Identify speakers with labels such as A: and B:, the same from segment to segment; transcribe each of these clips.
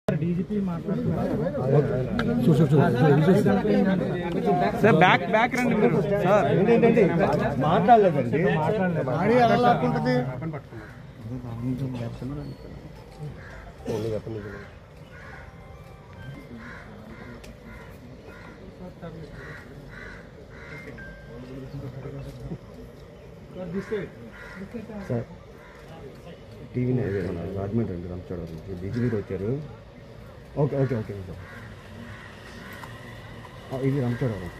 A: DGP
B: sir back రండి మీరు sir ఏంటండి మాట్లాడలేదండి ఆడి ఎలా లాక్కుంటది సార్ టీవీ రాజమండ్రి అండి రంచోడవరం డీజీపీ వచ్చారు ఓకే ఓకే ఓకే సార్ ఇది రంచోడవరం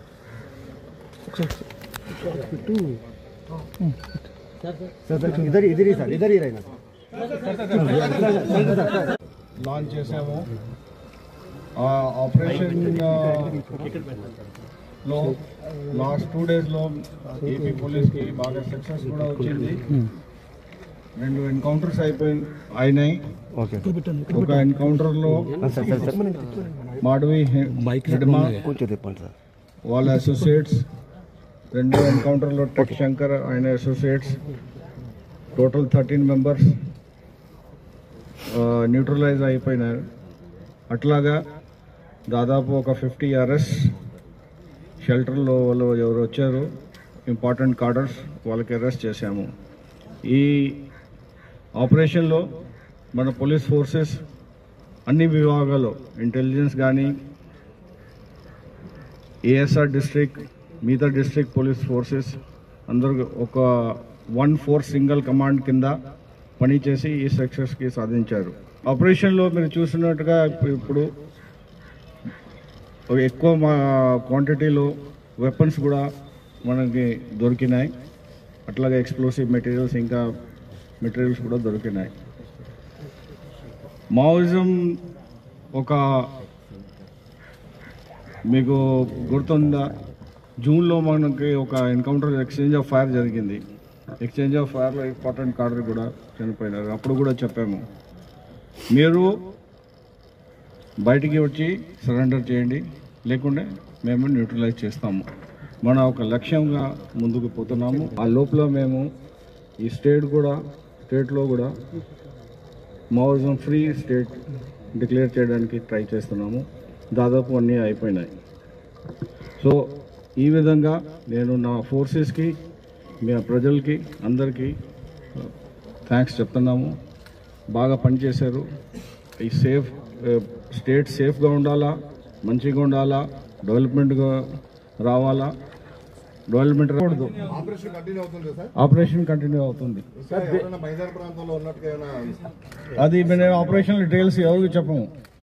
B: सर इधर इधर ही सर इधर ही रहना
C: లాంచ్ చేసాము ఆపరేషన్ లో లాస్ట్ 2 days లో ఏపీ పోలీస్ కి బాగా సక్సెస్ కూడా వచ్చింది 2 ఎన్కౌంటర్స్ అయినాయి ఒక ఎన్కౌంటర్ లో మాడవి
B: కొంచెం చెప్పండి సార్
C: వాళ్ళ అసోసియేట్స్ 2 ఎన్కౌంటర్ లో టెక్ శంకర్ ఆయన అసోసియేట్స్ టోటల్ 13 మెంబర్స్ న్యూట్రలైజ్ అయిపోయినారు అట్లాగా దాదాపు ఒక 50 అరెస్ట్ షెల్టర్లో వాళ్ళు ఎవరు వచ్చారు ఇంపార్టెంట్ కార్డర్స్ వాళ్ళకి అరెస్ట్ చేశాము ఈ ఆపరేషన్లో మన పోలీస్ ఫోర్సెస్ అన్ని విభాగాల్లో ఇంటెలిజెన్స్ కానీ ఏఎస్ఆర్ డిస్ట్రిక్ట్ మిగతా డిస్ట్రిక్ట్ పోలీస్ ఫోర్సెస్ అందరూ ఒక 1 సింగిల్ కమాండ్ కింద పనిచేసి ఈ సక్సెస్కి సాధించారు ఆపరేషన్లో మీరు చూసినట్టుగా ఇప్పుడు ఎక్కువ క్వాంటిటీలో వెపన్స్ కూడా మనకి దొరికినాయి అట్లాగే ఎక్స్ప్లోసివ్ మెటీరియల్స్ ఇంకా మెటీరియల్స్ కూడా దొరికినాయి మావోయిజం ఒక మీకు గుర్తుందా జూన్లో మనకి ఒక ఎన్కౌంటర్ ఎక్స్చేంజ్ ఆఫ్ ఫైర్ జరిగింది ఎక్స్చేంజ్ ఆఫ్ ఫైర్లో ఇంపార్టెంట్ కార్డర్ కూడా చనిపోయినారు అప్పుడు కూడా చెప్పాము మీరు బయటికి వచ్చి సరెండర్ చేయండి లేకుంటే మేము న్యూట్రలైజ్ చేస్తాము మన ఒక లక్ష్యంగా ముందుకు పోతున్నాము ఆ లోపల మేము ఈ స్టేట్లో కూడా మావోయిజం ఫ్రీ స్టేట్ డిక్లేర్ చేయడానికి ట్రై చేస్తున్నాము దాదాపు అన్నీ అయిపోయినాయి సో ఈ విధంగా నేను నా ఫోర్సెస్కి మీ ప్రజలకి అందరికీ థ్యాంక్స్ చెప్తున్నాము బాగా పనిచేశారు ఈ స్టేట్ సేఫ్గా ఉండాలా మంచిగా ఉండాలా డెవలప్మెంట్గా రావాలా డెవలప్మెంట్ రాకూడదు ఆపరేషన్ కంటిన్యూ అవుతుంది అది మేము ఆపరేషన్ డీటెయిల్స్ ఎవరికి చెప్పము